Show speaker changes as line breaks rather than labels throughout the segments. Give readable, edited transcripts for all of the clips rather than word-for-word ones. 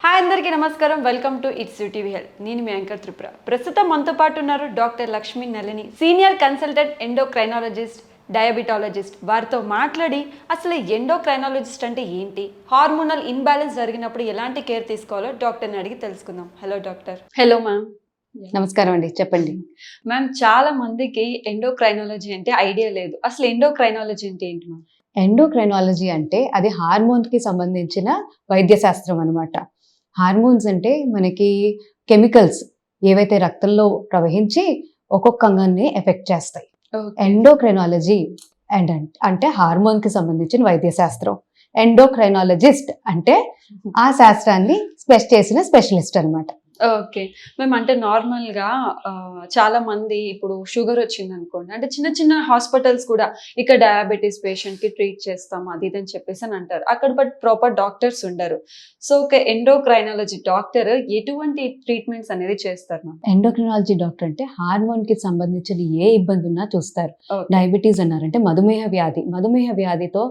Hi అందరికీ నమస్కారం. Welcome to it's TV health. నేను మీ యాంకర్ త్రిపుర. ప్రస్తుతం మనతో పాటు ఉన్నారు doctor Lakshmi Nalini, senior consultant endocrinologist, diabetologist. వారితో మాట్లాడి అసలు ఎండోక్రైనాలజిస్ట్ అంటే ఏంటి, హార్మోనల్ ఇన్బ్యాలెన్స్ జరిగినప్పుడు ఎలాంటి కేర్ తీసుకోవాలో డాక్టర్ని అడిగి తెలుసుకుందాం. Hello doctor. Hello ma'am.
నమస్కారం అండి, చెప్పండి.
మ్యామ్, చాలా మందికి ఎండోక్రైనాలజీ అంటే ఐడియా లేదు. అసలు ఎండోక్రైనాలజీ అంటే ఏంటి మ్యామ్?
ఎండోక్రైనాలజీ అంటే అది హార్మోన్కి సంబంధించిన వైద్య శాస్త్రం అనమాట. హార్మోన్స్ అంటే మనకి కెమికల్స్ ఏవైతే రక్తంలో ప్రవహించి ఒక్కొక్క అంగాన్ని ఎఫెక్ట్ చేస్తాయి. ఎండోక్రైనాలజీ అంటే హార్మోన్కి సంబంధించిన వైద్య శాస్త్రం. ఎండోక్రైనాలజిస్ట్ అంటే ఆ శాస్త్రాన్ని చేసిన స్పెషలిస్ట్ అనమాట.
ఓకే. మేము అంటే నార్మల్‌గా చాలా మంది ఇప్పుడు షుగర్ వచ్చింది అనుకోండి, అంటే చిన్న చిన్న హాస్పిటల్స్ కూడా ఇక్కడ డయాబెటిస్ పేషెంట్‌కి ట్రీట్ చేస్తాం అది ఇది అని చెప్పేసి అని అంటారు. అక్కడ బట్ ప్రాపర్ డాక్టర్స్ ఉండరు. సో ఒక ఎండోక్రైనాలజీ డాక్టర్ ఎటువంటి ట్రీట్మెంట్స్ అనేది చేస్తారు మ్యామ్?
ఎండోక్రైనాలజీ డాక్టర్ అంటే హార్మోన్కి సంబంధించిన ఏ ఇబ్బంది ఉన్నా చూస్తారు.
ఓకే.
డయాబెటీస్ అన్నారంటే మధుమేహ వ్యాధితో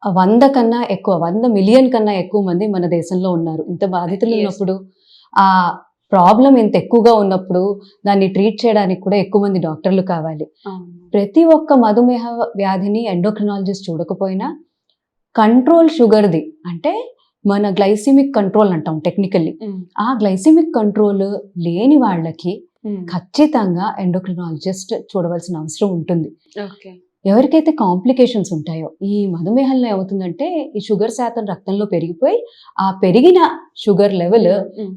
100 మిలియన్ కన్నా ఎక్కువ మంది మన దేశంలో ఉన్నారు. ఇంత బాధితులు
Yes.
ఉన్నప్పుడు, ఆ ప్రాబ్లం ఇంత ఎక్కువగా ఉన్నప్పుడు దాన్ని ట్రీట్ చేయడానికి కూడా ఎక్కువ మంది డాక్టర్లు కావాలి.
అవును.
ప్రతి ఒక్క మధుమేహ వ్యాధిని ఎండోక్రినాలజిస్ట్ చూడకపోయినా కంట్రోల్ షుగర్ది అంటే మన గ్లైసిమిక్ కంట్రోల్ అంటాం టెక్నికల్లీ.
హ్మ్.
ఆ గ్లైసిమిక్ కంట్రోల్ లేని వాళ్ళకి
హ్మ్.
ఖచ్చితంగా ఎండోక్రినాలజిస్ట్ చూడవలసిన అవసరం ఉంటుంది.
ఓకే.
ఎవరికైతే కాంప్లికేషన్స్ ఉంటాయో, ఈ మధుమేహంలో ఏమవుతుందంటే ఈ షుగర్ శాతం రక్తంలో పెరిగిపోయి ఆ పెరిగిన షుగర్ లెవెల్
హ్మ్.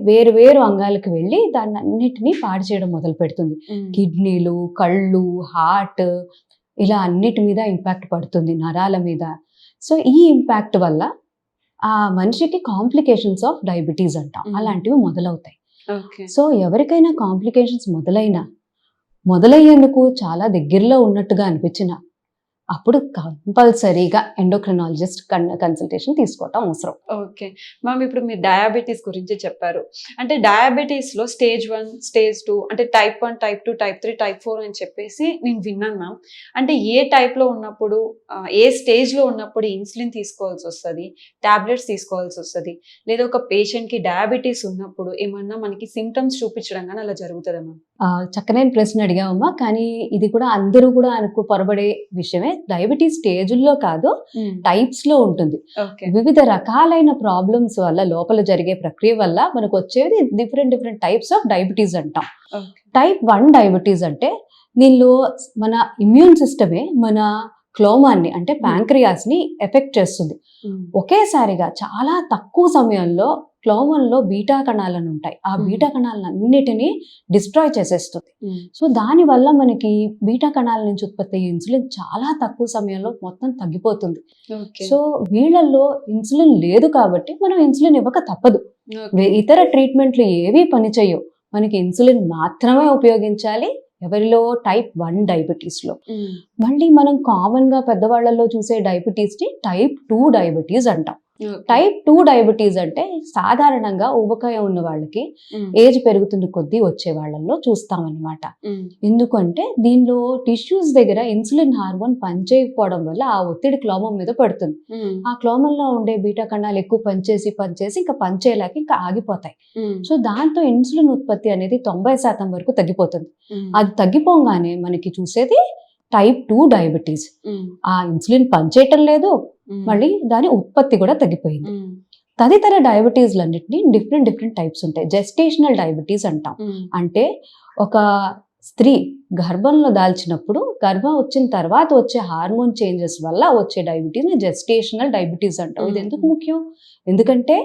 వేరు వేరు అంగాలకు వెళ్ళి దాన్ని అన్నిటినీ పాడు చేయడం మొదలు పెడుతుంది.
హ్మ్.
కిడ్నీలు, కళ్ళు, హార్ట్ ఇలా అన్నిటి మీద ఇంపాక్ట్ పడుతుంది, నరాల మీద. సో ఈ ఇంపాక్ట్ వల్ల ఆ మనిషికి కాంప్లికేషన్స్ ఆఫ్ డయాబెటీస్ అంటాం, అలాంటివి మొదలవుతాయి.
ఓకే.
సో ఎవరికైనా కాంప్లికేషన్స్ మొదలయ్యేందుకు చాలా దగ్గరలో ఉన్నట్టుగా అనిపించిన అప్పుడు కంపల్సరీగా ఎండోక్రినాలజిస్ట్ కన్సల్టేషన్ తీసుకోవటం అవసరం.
ఓకే. మ్యామ్, ఇప్పుడు మీరు డయాబెటీస్ గురించి చెప్పారు. అంటే డయాబెటీస్‌లో స్టేజ్ 1, స్టేజ్ 2 అంటే టైప్ 1, టైప్ 2, టైప్ 3, టైప్ 4 అని చెప్పేసి నేను విన్నాను మ్యామ్. అంటే ఏ టైప్‌లో ఉన్నప్పుడు ఏ స్టేజ్‌లో ఉన్నప్పుడు ఇన్సులిన్ తీసుకోవాల్సొస్తది, టాబ్లెట్స్ తీసుకోవాల్సొస్తది, లేదా ఒక పేషెంట్‌కి డయాబెటీస్ ఉన్నప్పుడు ఏమన్నా మనకి సింప్టమ్స్ చూపించడం గాని అలా జరుగుతదా మ్యామ్?
చక్కనైన ప్రశ్న అడిగావమ్మా, కానీ ఇది కూడా అందరూ కూడా పొరబడే విషయమే. డయాబెటీస్ స్టేజుల్లో కాదు, టైప్స్లో ఉంటుంది.
ఓకే.
వివిధ రకాలైన ప్రాబ్లమ్స్ వల్ల, లోపల జరిగే ప్రక్రియ వల్ల మనకు వచ్చేది డిఫరెంట్ టైప్స్ ఆఫ్ డయాబెటీస్ అంటాం.
ఓకే.
టైప్ 1 డయాబెటీస్ అంటే దీనిలో మన ఇమ్యూన్ సిస్టమే మన క్లోమాన్ని అంటే ప్యాంక్రియాస్ని ఎఫెక్ట్ చేస్తుంది.
హ్మ్.
ఒకేసారిగా చాలా తక్కువ సమయంలో క్లోమంలో బీటా కణాలను ఉంటాయి, ఆ బీటా కణాలన్నిటినీ డిస్ట్రాయ్ చేసేస్తుంది.
హ్మ్.
సో దానివల్ల మనకి బీటా కణాల నుంచి ఉత్పత్తి అయ్యే ఇన్సులిన్ చాలా తక్కువ సమయంలో మొత్తం తగ్గిపోతుంది.
ఓకే.
సో వీళ్ళల్లో ఇన్సులిన్ లేదు కాబట్టి మనం ఇన్సులిన్ ఇవ్వక తప్పదు.
ఓకే.
ఇతర ట్రీట్మెంట్లు ఏవీ పనిచేయవు, మనకి ఇన్సులిన్ మాత్రమే ఉపయోగించాలి ఎవరిలో టైప్ 1 డయాబెటీస్లో.
హ్మ్.
మళ్ళీ మనం కామన్గా పెద్దవాళ్ళలో చూసే డయాబెటీస్ని టైప్ 2 డయాబెటీస్ అంటాం.
ఓకే.
టైప్ 2 డయాబెటీస్ అంటే సాధారణంగా ఊబకాయ ఉన్న వాళ్ళకి
హ్మ్.
ఏజ్ పెరుగుతున్న కొద్దీ వచ్చే వాళ్ళల్లో చూస్తామన్నమాట.
హ్మ్.
ఎందుకంటే దీనిలో టిష్యూస్ దగ్గర ఇన్సులిన్ హార్మోన్ పనిచేయకపోవడం వల్ల ఆ ఒత్తిడి క్లోమం మీద పడుతుంది.
హ్మ్.
ఆ క్లోమంలో ఉండే బీటా కణాలు ఎక్కువ పనిచేసి ఇంకా పనిచేయలేక ఇంకా ఆగిపోతాయి.
హ్మ్.
సో దాంతో ఇన్సులిన్ ఉత్పత్తి అనేది 90% వరకు తగ్గిపోతుంది.
హ్మ్.
అది తగ్గిపోగానే మనకి చూసేది టైప్ 2 డయాబెటీస్.
హ్మ్.
ఆ ఇన్సులిన్ పనిచేయటం లేదు,
హ్మ్.
మళ్ళీ దాని ఉత్పత్తి కూడా తగ్గిపోయింది.
హ్మ్.
తదితర డయాబెటీస్లన్నింటినీ డిఫరెంట్ టైప్స్ ఉంటాయి. జెస్టేషనల్ డయాబెటీస్ అంటాం.
హ్మ్.
అంటే ఒక స్త్రీ గర్భంలో దాల్చినప్పుడు, గర్భం వచ్చిన తర్వాత వచ్చే హార్మోన్ చేంజెస్ వల్ల వచ్చే డయాబెటీస్ని జెస్టేషనల్ డయాబెటీస్ అంటాం. ఇది ఎందుకు ముఖ్యం? ఎందుకంటే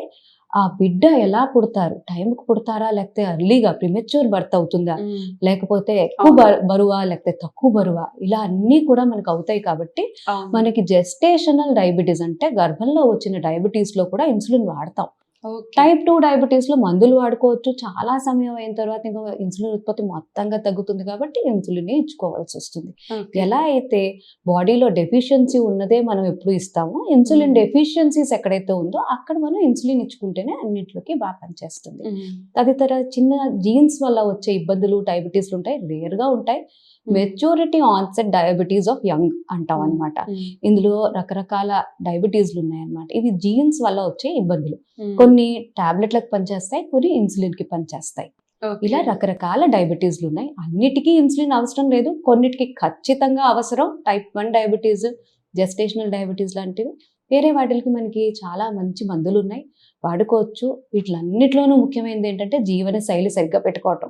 ఆ బిడ్డ ఎలా పుడతారు, టైంకి పుడతారా, లేకపోతే అర్లీగా ప్రిమెచ్యూర్ బర్త్ అవుతుందా,
హ్మ్.
లేకపోతే ఎక్కువ బరువా లేకపోతే తక్కువ బరువా, ఇలా అన్నీ కూడా మనకు అవుతాయి. కాబట్టి
అవును.
మనకి జెస్టేషనల్ డయాబెటీస్ అంటే గర్భంలో వచ్చిన డయాబెటీస్లో కూడా ఇన్సులిన్ వాడతాం.
ఓకే.
టైప్ 2 డయాబెటీస్లో మందులు వాడుకోవచ్చు, చాలా సమయం అయిన తర్వాత ఇంకా ఇన్సులిన్ ఉత్పత్తి మొత్తంగా తగ్గుతుంది కాబట్టి ఇన్సులిన్ ఇచ్చుకోవాల్సి వస్తుంది.
ఓకే.
ఎలా అయితే బాడీలో డెఫిషియన్సీ ఉన్నదే మనం ఎప్పుడు ఇస్తామో, ఇన్సులిన్ డెఫిషియన్సీస్ ఎక్కడైతే ఉందో అక్కడ మనం ఇన్సులిన్ ఇచ్చుకుంటేనే అన్నింటిలోకి బాగా పనిచేస్తుంది.
హ్మ్.
తదితర చిన్న జీన్స్ వల్ల వచ్చే ఇబ్బందులు డయాబెటీస్లు ఉంటాయి, రేర్గా ఉంటాయి. Maturity onset diabetes of young అంటాం అనమాట. ఇందులో రకరకాల డయాబెటీస్లు ఉన్నాయన్నమాట. ఇవి జీన్స్ వల్ల వచ్చే ఇబ్బందులు. కొన్ని టాబ్లెట్లకు పనిచేస్తాయి, కొన్ని ఇన్సులిన్ కి పనిచేస్తాయి. ఇలా రకరకాల డయాబెటీస్లు ఉన్నాయి. అన్నిటికీ ఇన్సులిన్ అవసరం లేదు, కొన్నిటికి ఖచ్చితంగా అవసరం. టైప్ 1 డయాబెటీస్, జెస్టేషనల్ డయాబెటీస్ లాంటివి. వేరే వాటికి మనకి చాలా మంచి మందులు ఉన్నాయి, వాడుకోవచ్చు. వీటిలన్నిటిలోనూ ముఖ్యమైనది ఏంటంటే జీవన శైలి సరిగ్గా పెట్టుకోవటం.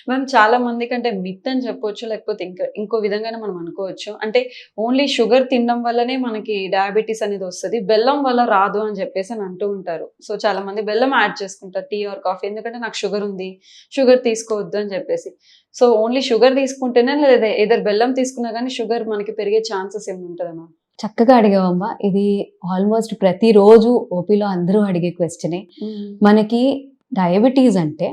మ్యామ్ చాలా మంది కంటే మిత్ అని చెప్పొచ్చు, లేకపోతే ఇంకో విధంగానే మనం అనుకోవచ్చు. అంటే ఓన్లీ షుగర్ తినడం వల్లనే మనకి డయాబెటీస్ అనేది వస్తుంది, బెల్లం వల్ల రాదు అని చెప్పేసి అని అంటూ ఉంటారు. సో చాలా మంది బెల్లం యాడ్ చేసుకుంటారు టీ ఆర్ కాఫీ, ఎందుకంటే నాకు షుగర్ ఉంది, షుగర్ తీసుకోవద్దు అని చెప్పేసి. సో ఓన్లీ షుగర్ తీసుకుంటేనే, లేదా ఏదర్ బెల్లం తీసుకున్నా కానీ షుగర్ మనకి పెరిగే ఛాన్సెస్ ఏమి ఉంటుందా మ్యామ్?
చక్కగా అడిగావమ్మా. ఇది ఆల్మోస్ట్ ప్రతిరోజు ఓపీలో అందరూ అడిగే క్వశ్చనే. మనకి డయాబెటీస్ అంటే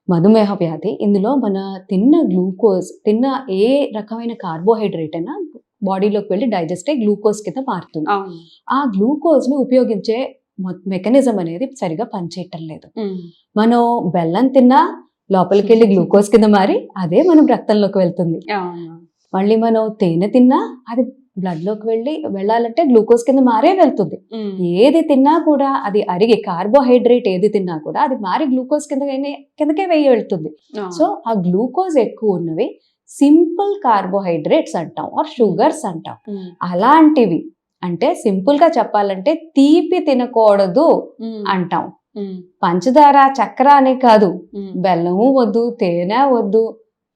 మధుమేహ వ్యాధి. ఇందులో మన తిన్న గ్లూకోజ్, తిన్న ఏ రకమైన కార్బోహైడ్రేట్ అయినా బాడీలోకి వెళ్ళి డైజెస్ట్ అయ్యి గ్లూకోజ్ కింద మారుతుంది. ఆ గ్లూకోజ్ ని ఉపయోగించే మెకానిజం అనేది సరిగా పనిచేయటం లేదు. మనం బెల్లం తిన్నా లోపలికి వెళ్ళి గ్లూకోజ్ కింద మారి అదే మనం రక్తంలోకి వెళ్తుంది. మళ్ళీ మనం తేనె తిన్నా అది బ్లడ్ లోకి వెళ్ళాలంటే గ్లూకోజ్ కింద మారే వెళ్తుంది. ఏది తిన్నా కూడా అది అరిగి, కార్బోహైడ్రేట్ ఏది తిన్నా కూడా అది మారి గ్లూకోజ్ కిందకే వెళ్తుంది. సో ఆ గ్లూకోజ్ ఎక్కువ ఉన్నవి సింపుల్ కార్బోహైడ్రేట్స్ అంటాం, ఆర్ షుగర్స్ అంటాం. అలాంటివి అంటే సింపుల్ గా చెప్పాలంటే తీపి తినకూడదు అంటాం. పంచదార, చక్కెర అనే కాదు, బెల్లము వద్దు, తేనె వద్దు,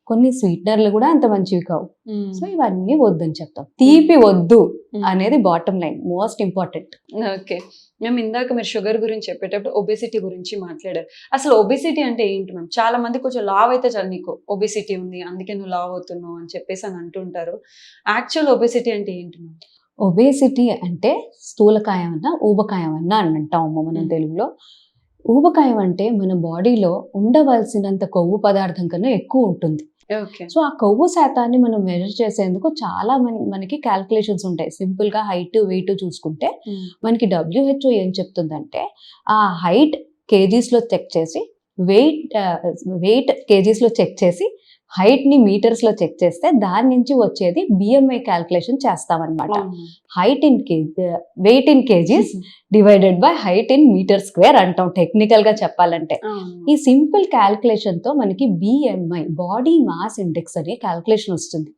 కొన్ని స్వీట్నర్లు కూడా అంత మంచివి కావు. సో ఇవన్నీ వద్దని చెప్తాం. తీపి వద్దు అనేది bottom line, most important.
Okay ma'am, ఇందాక మీరు షుగర్ గురించి చెప్పేటప్పుడు ఒబేసిటీ గురించి మాట్లాడారు. అసలు ఒబేసిటీ అంటే ఏంటి మ్యామ్? చాలా మంది కొంచెం లావ్ అయితే చాలు, నీకు ఒబేసిటీ ఉంది అందుకే నువ్వు లావ్ అవుతున్నావు అని చెప్పేసి అని అంటుంటారు. యాక్చువల్ ఒబేసిటీ అంటే ఏంటి మ్యామ్?
ఒబేసిటీ అంటే స్థూలకాయం అన్నా ఊబకాయం అన్నా అని అంటాము మనం తెలుగులో. ఊబకాయం అంటే మన బాడీలో ఉండవలసినంత కొవ్వు పదార్థం కన్నా ఎక్కువ ఉంటుంది. సో ఆ కొవ్వు శాతాన్ని మనం మెజర్ చేసేందుకు చాలా మనకి క్యాల్కులేషన్స్ ఉంటాయి. సింపుల్ గా హైట్, వెయిట్ చూసుకుంటే మనకి WHO ఏం చెప్తుందంటే, ఆ హైట్ కేజీస్ లో చెక్ చేసి, వెయిట్ కేజీస్ లో చెక్ చేసి, హైట్ ని మీటర్స్ లో చెక్ చేస్తే దాని నుంచి వచ్చేది BMI క్యాల్కులేషన్ చేస్తామన్నమాట. Weight in kgs divided by height in metre square అంటాం టెక్నికల్ గా చెప్పాలంటే. ఈ సింపుల్ క్యాల్కులేషన్ తో మనకి BMI, బాడీ మాస్ ఇండెక్స్ అనే క్యాల్కులేషన్ వస్తుంది.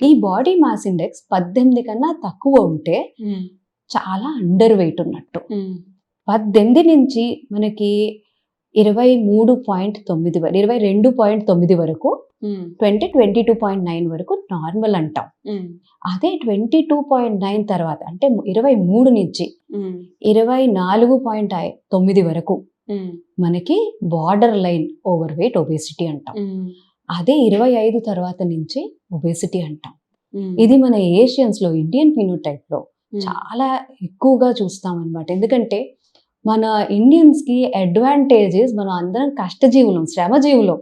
ఈ బాడీ మాస్ ఇండెక్స్ 18 కన్నా తక్కువ ఉంటే చాలా అండర్ వెయిట్ ఉన్నట్టు. 18 నుంచి మనకి 22.9 వరకు 22.9 వరకు నార్మల్ అంటాం. అదే 22.9 తర్వాత అంటే 23 నుంచి 24.9 వరకు మనకి border line over weight obesity అంటాం. అదే 25 తర్వాత నుంచి ఒబేసిటీ అంటాం. ఇది మన ఏషియన్స్ లో, ఇండియన్ ఫినోటైప్ లో చాలా ఎక్కువగా చూస్తాం అన్నమాట. ఎందుకంటే మన ఇండియన్స్ కి అడ్వాంటేజెస్, మనం అందరం కష్టజీవులం, శ్రమజీవులం.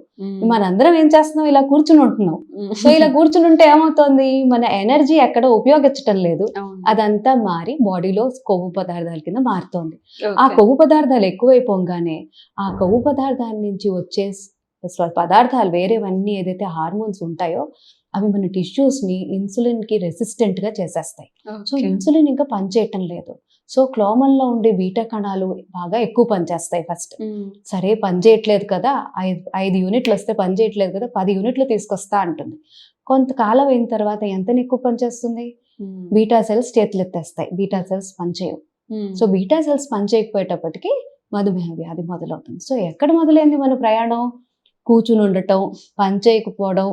మనందరం ఏం చేస్తున్నాం, ఇలా కూర్చుని ఉంటున్నాం. సో ఇలా కూర్చుని ఉంటే ఏమవుతుంది, మన ఎనర్జీ ఎక్కడ ఉపయోగించటం లేదు, అదంతా మారి బాడీలో కొవ్వు పదార్థాల కింద మారుతోంది. ఆ కొవ్వు పదార్థాలు ఎక్కువైపోగానే ఆ కొవ్వు పదార్థాల నుంచి వచ్చే పదార్థాలు వేరేవన్నీ ఏదైతే హార్మోన్స్ ఉంటాయో అవి మన టిష్యూస్ ని ఇన్సులిన్ కి రెసిస్టెంట్ గా చేసేస్తాయి. సో ఇన్సులిన్ ఇంకా పనిచేయటం లేదు. సో క్లోమల్లో ఉండే బీటా కణాలు బాగా ఎక్కువ పనిచేస్తాయి ఫస్ట్. సరే పనిచేయట్లేదు కదా, 5 యూనిట్లు వస్తే పనిచేయట్లేదు కదా, 10 యూనిట్లు తీసుకొస్తా అంటుంది. కొంతకాలం అయిన తర్వాత ఎంత ఎక్కువ పనిచేస్తుంది, బీటా సెల్స్ చేతులు ఎత్తేస్తాయి, బీటా సెల్స్ పనిచేయవు. సో బీటా సెల్స్ పనిచేయకపోయేటప్పటికి మధుమేహ వ్యాధి మొదలవుతుంది. సో ఎక్కడ మొదలైంది మన ప్రయాణం, కూర్చుని ఉండటం, పనిచేయకపోవడం,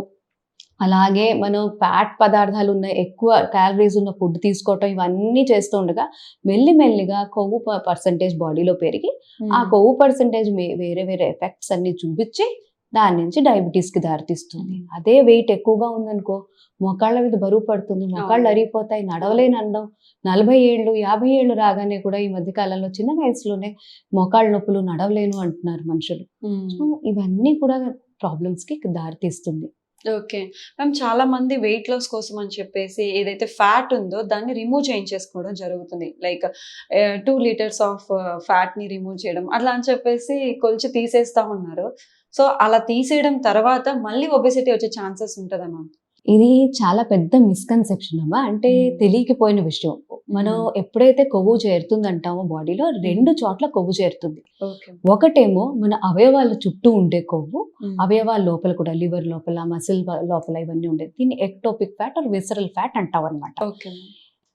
అలాగే మనం ఫ్యాట్ పదార్థాలు ఉన్న, ఎక్కువ క్యాలరీస్ ఉన్న ఫుడ్ తీసుకోవటం, ఇవన్నీ చేస్తూ ఉండగా మెల్లిమెల్లిగా కొవ్వు పర్సంటేజ్ బాడీలో పెరిగి ఆ కొవ్వు పర్సంటేజ్ వేరే వేరే ఎఫెక్ట్స్ అన్ని చూపించి దాని నుంచి డయాబెటీస్ కి దారితీస్తుంది. అదే వెయిట్ ఎక్కువగా ఉందనుకో, మోకాళ్ళ మీద బరువు పడుతుంది, మోకాళ్ళు అరిగిపోతాయి, నడవలేని అండం. 40 ఏళ్ళు 50 ఏళ్ళు రాగానే కూడా ఈ మధ్య కాలంలో చిన్న వయసులోనే మోకాళ్ళ నొప్పులు, నడవలేను అంటున్నారు మనుషులు. సో ఇవన్నీ కూడా ప్రాబ్లమ్స్ కి దారితీస్తుంది.
ఓకే మ్యామ్, చాలా మంది వెయిట్ లాస్ కోసం అని చెప్పేసి ఏదైతే ఫ్యాట్ ఉందో దాన్ని రిమూవ్ చేయించేసుకోవడం జరుగుతుంది. లైక్ 2 లీటర్స్ ఆఫ్ ఫ్యాట్ ని రిమూవ్ చేయడం అట్లా అని చెప్పేసి కొలిచి తీసేస్తా ఉన్నారు. సో అలా తీసేయడం తర్వాత మళ్ళీ ఒబెసిటీ వచ్చే ఛాన్సెస్ ఉంటుందా మ్యామ్?
ఇది చాలా పెద్ద మిస్కన్సెప్షన్ అమ్మా. అంటే తెలియకపోయిన విషయం. మనం ఎప్పుడైతే కొవ్వు చేరుతుందంటామో బాడీలో 2 చోట్ల కొవ్వు చేరుతుంది.
ఓకే.
ఒకటేమో మన అవయవాల చుట్టూ ఉండే కొవ్వు, అవయవాల లోపల కూడా లివర్ లోపల, మసిల్ లోపల ఇవన్నీ ఉండేది. దీన్ని ectopic fat are visceral fat అంటాం అనమాట.
ఓకే.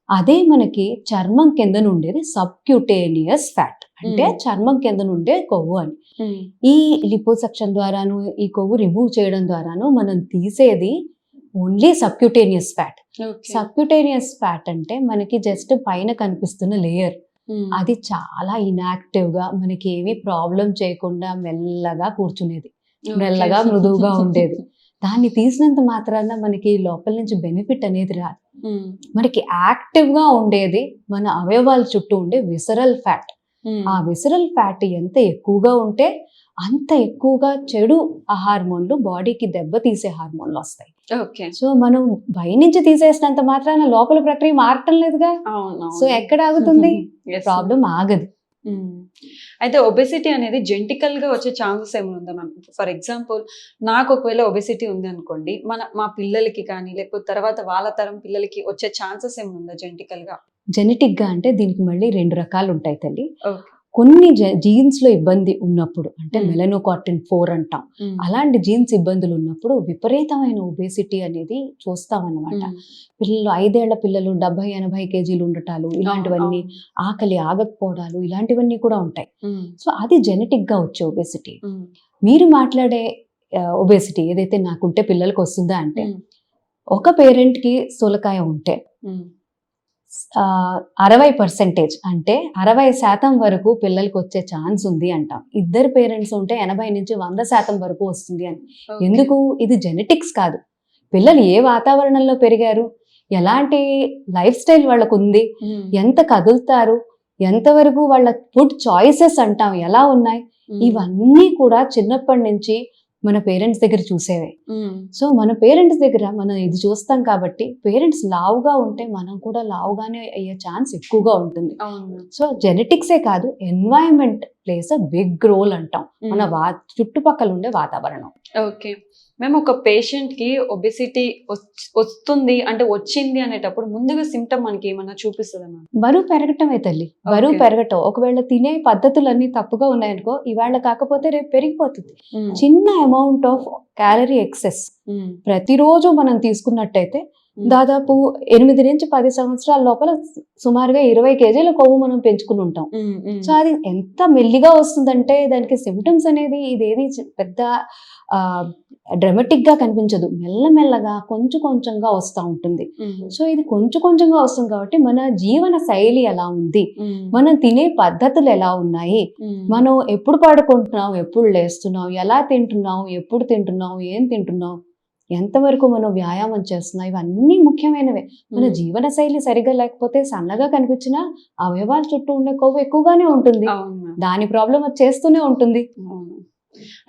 అదే మనకి చర్మం కింద ఉండేది సబ్క్యూటేనియస్ ఫ్యాట్, అంటే చర్మం కింద ఉండే కొవ్వు అని. ఈ లిపోసక్షన్ ద్వారాను, ఈ కొవ్వు రిమూవ్ చేయడం ద్వారాను మనం తీసేది only subcutaneous fat. Subcutaneous fat అంటే మనకి జస్ట్ పైన కనిపిస్తున్న లేయర్. అది చాలా ఇన్యాక్టివ్ గా మనకి ఏమీ ప్రాబ్లం చేయకుండా మెల్లగా కూర్చునేది, మెల్లగా మృదువుగా ఉండేది. దాన్ని తీసినంత మాత్రాన మనకి లోపల నుంచి బెనిఫిట్ అనేది రాదు. మనకి యాక్టివ్ గా ఉండేది మన అవయవాల చుట్టూ ఉండే విసరల్ ఫ్యాట్. ఆ విసరల్ ఫ్యాట్ ఎంత ఎక్కువగా ఉంటే అంత ఎక్కువగా చెడు హార్మోన్లు, బాడీకి దెబ్బతీసే హార్మోన్లు వస్తాయి.
ఓకే.
సో మనం పైనుంచి తీసేసినంత మాత్రాన లోపల ప్రక్రియ మారటం లేదుగా. సో ఎక్కడ ఆగుతుంది? ప్రాబ్లం ఆగదు.
అయితే ఒబెసిటీ అనేది జెనెటికల్ గా వచ్చే ఛాన్సెస్ ఏమైనా ఉందా మ్యామ్? ఫర్ ఎగ్జాంపుల్ నాకు ఒకవేళ ఒబెసిటీ ఉంది అనుకోండి, మా పిల్లలకి కానీ లేకపోతే తర్వాత వాళ్ళ తరం పిల్లలకి వచ్చే ఛాన్సెస్ ఏమైనా ఉందా జెనెటికల్ గా?
జెనెటిక్ గా అంటే దీనికి మళ్ళీ 2 రకాలు ఉంటాయి తల్లి. కొన్ని జీన్స్ లో ఇబ్బంది ఉన్నప్పుడు, అంటే మెలనోకార్టిన్ 4 అంటాం, అలాంటి జీన్స్ ఇబ్బందులు ఉన్నప్పుడు విపరీతమైన ఒబేసిటీ అనేది చూస్తామన్నమాట. పిల్లలు 5 ఏళ్ల పిల్లలు 70-80 కేజీలు ఉండటాలు, ఇలాంటివన్నీ, ఆకలి ఆగకపోవడాలు, ఇలాంటివన్నీ కూడా ఉంటాయి. సో అది జెనెటిక్ గా వచ్చే ఒబేసిటీ. మీరు మాట్లాడే ఒబేసిటీ ఏదైతే నాకుంటే పిల్లలకు వస్తుందా అంటే, ఒక పేరెంట్ కి స్థూలకాయ ఉంటే 60% అంటే 60% వరకు పిల్లలకి వచ్చే ఛాన్స్ ఉంది అంటాం. 2 పేరెంట్స్ ఉంటే 80-100% వరకు వస్తుంది అని. ఎందుకు? ఇది జెనెటిక్స్ కాదు. పిల్లలు ఏ వాతావరణంలో పెరిగారు, ఎలాంటి లైఫ్ స్టైల్ వాళ్ళకు ఉంది, ఎంత కదులుతారు, ఎంతవరకు వాళ్ళ ఫుడ్ చాయిసెస్ అంటాం ఎలా ఉన్నాయి, ఇవన్నీ కూడా చిన్నప్పటి నుంచి మన పేరెంట్స్ దగ్గర చూసేవే. సో మన పేరెంట్స్ దగ్గర మనం ఇది చూస్తాం కాబట్టి పేరెంట్స్ లావుగా ఉంటే మనం కూడా లావుగానే అయ్యే ఛాన్స్ ఎక్కువగా ఉంటుంది. సో జెనెటిక్సే కాదు, environment plays a big role అంటాం, మన చుట్టుపక్కల ఉండే వాతావరణం.
ఓకే. మేము ఒక పేషెంట్ కి ఒబెసిటీ వస్తుంది అంటే వచ్చింది అనేటప్పుడు ముందుగా సిమ్టమ్ మనకి ఏమన్నా చూపిస్తుందా?
బరువు పెరగటమే తల్లి, బరువు పెరగటం. ఒకవేళ తినే పద్ధతులన్నీ తప్పుగా ఉన్నాయనుకో, ఇవాళ కాకపోతే రేపు పెరిగిపోతుంది. చిన్న అమౌంట్ ఆఫ్ క్యాలరీ ఎక్సెస్ ప్రతిరోజు మనం తీసుకున్నట్టయితే దాదాపు 8-10 సంవత్సరాల లోపల సుమారుగా 20 కేజీల కొవ్వు మనం పెంచుకుని ఉంటాం. సో అది ఎంత మెల్లిగా వస్తుందంటే దానికి సిమ్టమ్స్ అనేది ఇదేది పెద్ద డ్రామాటిక్ గా కనిపించదు, మెల్లమెల్లగా కొంచెం కొంచెంగా వస్తూ ఉంటుంది. సో ఇది కొంచెం కొంచెంగా వస్తుంది కాబట్టి మన జీవన శైలి ఎలా ఉంది, మనం తినే పద్ధతులు ఎలా ఉన్నాయి, మనం ఎప్పుడు పడుకుంటున్నాం, ఎప్పుడు లేస్తున్నాం, ఎలా తింటున్నాం, ఎప్పుడు తింటున్నాం, ఏం తింటున్నాం, ఎంతవరకు మనం వ్యాయామం చేస్తున్నాం, ఇవన్నీ ముఖ్యమైనవే. మన జీవన శైలి సరిగా లేకపోతే సన్నగా కనిపించినా అవయవాల చుట్టూ ఉండే కొవ్వు ఎక్కువగానే ఉంటుంది, దాని ప్రాబ్లం అది చేస్తూనే ఉంటుంది.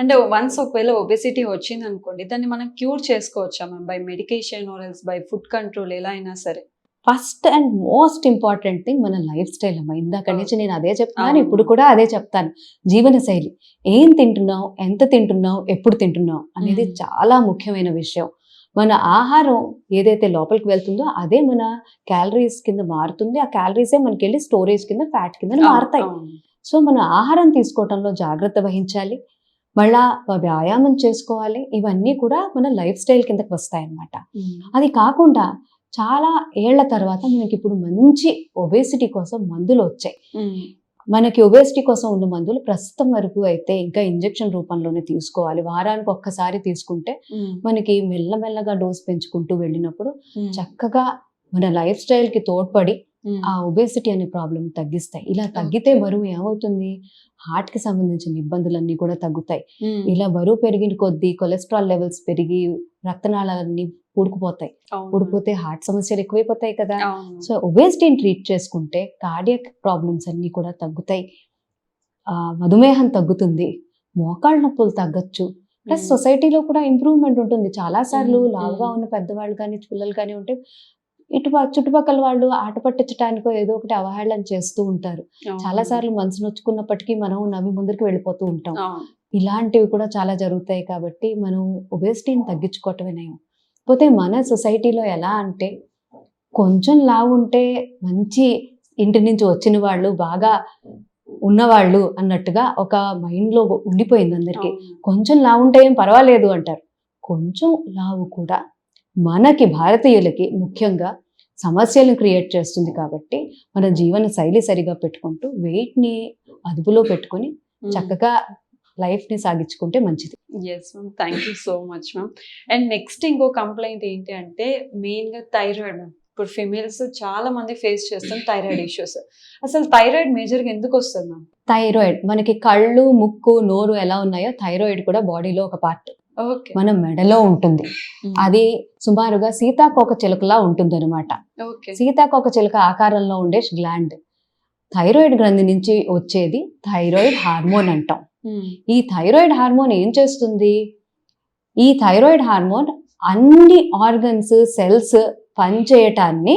అంటే వన్స్ ఒకవేళ ఒబెసిటీ వచ్చింది అనుకోండి, దాన్ని మనం క్యూర్ చేసుకోవచ్చా ma'am? By medication or else by food control, ఎలా అయినా సరే?
First and most important thing మన లైఫ్ స్టైల్ అమ్మా. ఇందాక నుంచి నేను అదే చెప్తాను, ఇప్పుడు కూడా అదే చెప్తాను. జీవన శైలి, ఏం తింటున్నావు, ఎంత తింటున్నావు, ఎప్పుడు తింటున్నావు అనేది చాలా ముఖ్యమైన విషయం. మన ఆహారం ఏదైతే లోపలికి వెళ్తుందో అదే మన క్యాలరీస్ కింద మారుతుంది, ఆ క్యాలరీసే మనకి వెళ్ళి స్టోరేజ్ కింద, ఫ్యాట్ కింద మారుతాయి. సో మన ఆహారం తీసుకోవడంలో జాగ్రత్త వహించాలి, మళ్ళా వ్యాయామం చేసుకోవాలి, ఇవన్నీ కూడా మన లైఫ్ స్టైల్ కిందకి వస్తాయి అన్నమాట. అది కాకుండా చాలా ఏళ్ల తర్వాత మనకి ఇప్పుడు మంచి ఒబేసిటీ కోసం మందులు వచ్చాయి. మనకి ఒబేసిటీ కోసం ఉన్న మందులు ప్రస్తుతం వరకు అయితే ఇంకా ఇంజెక్షన్ రూపంలోనే తీసుకోవాలి. వారానికి ఒక్కసారి తీసుకుంటే మనకి మెల్లమెల్లగా డోస్ పెంచుకుంటూ వెళ్ళినప్పుడు చక్కగా మన లైఫ్ స్టైల్ కి తోడ్పడి ఆ ఒబేసిటీ అనే ప్రాబ్లం తగ్గిస్తాయి. ఇలా తగ్గితే బరువు ఏమవుతుంది, హార్ట్ కి సంబంధించిన ఇబ్బందులన్నీ కూడా తగ్గుతాయి. ఇలా బరువు పెరిగిన కొద్దీ కొలెస్ట్రాల్ లెవెల్స్ పెరిగి రక్తనాళాలన్నీ పూడుకుపోతాయి, పూడిపోతే హార్ట్ సమస్యలు ఎక్కువైపోతాయి కదా. సో ఒబేసిటీని ట్రీట్ చేసుకుంటే కార్డియాక్ ప్రాబ్లమ్స్ అన్ని కూడా తగ్గుతాయి, మధుమేహం తగ్గుతుంది, మోకాళ్ళ నొప్పులు తగ్గచ్చు, ప్లస్ సొసైటీలో కూడా ఇంప్రూవ్మెంట్ ఉంటుంది. చాలా సార్లు లావుగా ఉన్న పెద్దవాళ్ళు కానీ పిల్లలు కానీ ఉంటే చుట్టుపక్కల వాళ్ళు ఆట పట్టించడానికో ఏదో ఒకటి అవహేళన చేస్తూ ఉంటారు. చాలా సార్లు మనసు నొచ్చుకున్నప్పటికీ మనం నవ్వి ముందుకు వెళ్ళిపోతూ ఉంటాం. ఇలాంటివి కూడా చాలా జరుగుతాయి కాబట్టి మనం ఒబేసిటీని తగ్గించుకోవటమే నయం. పోతే మన సొసైటీలో ఎలా అంటే కొంచెం లావు ఉంటే మంచి ఇంటి నుంచి వచ్చిన వాళ్ళు, బాగా ఉన్నవాళ్ళు అన్నట్టుగా ఒక మైండ్లో ఉండిపోయింది అందరికీ. కొంచెం లావు ఉంటే ఏం పర్వాలేదు అంటారు. కొంచెం లావు కూడా మనకి భారతీయులకి ముఖ్యంగా సమస్యలను క్రియేట్ చేస్తుంది కాబట్టి మన జీవన శైలి సరిగా పెట్టుకుంటూ వెయిట్ని అదుపులో పెట్టుకొని చక్కగా లైఫ్ని సాగించుకుంటే మంచిది.
Yes ma'am, thank you so much ma'am. And next ఇంకో కంప్లైంట్ ఏంటి అంటే మెయిన్గా థైరాయిడ్ మ్యామ్. ఇప్పుడు ఫిమేల్స్ చాలా మంది ఫేస్ చేస్తాం థైరాయిడ్ ఇష్యూస్. అసలు థైరాయిడ్ మేజర్గా ఎందుకు వస్తుంది మ్యామ్?
థైరాయిడ్ మనకి కళ్ళు, ముక్కు, నోరు ఎలా ఉన్నాయో థైరాయిడ్ కూడా బాడీలో ఒక పార్ట్.
ఓకే.
మన మెడలో ఉంటుంది. అది సుమారుగా సీతాకోక చిలుకలా ఉంటుంది అనమాట.
ఓకే.
సీతాకోక చిలుక ఆకారంలో ఉండే గ్లాండ్. థైరాయిడ్ గ్రంథి నుంచి వచ్చేది థైరాయిడ్ హార్మోన్ అంటాం. ఈ థైరాయిడ్ హార్మోన్ ఏం చేస్తుంది? ఈ థైరాయిడ్ హార్మోన్ అన్ని ఆర్గన్స్, సెల్స్ పనిచేయటాన్ని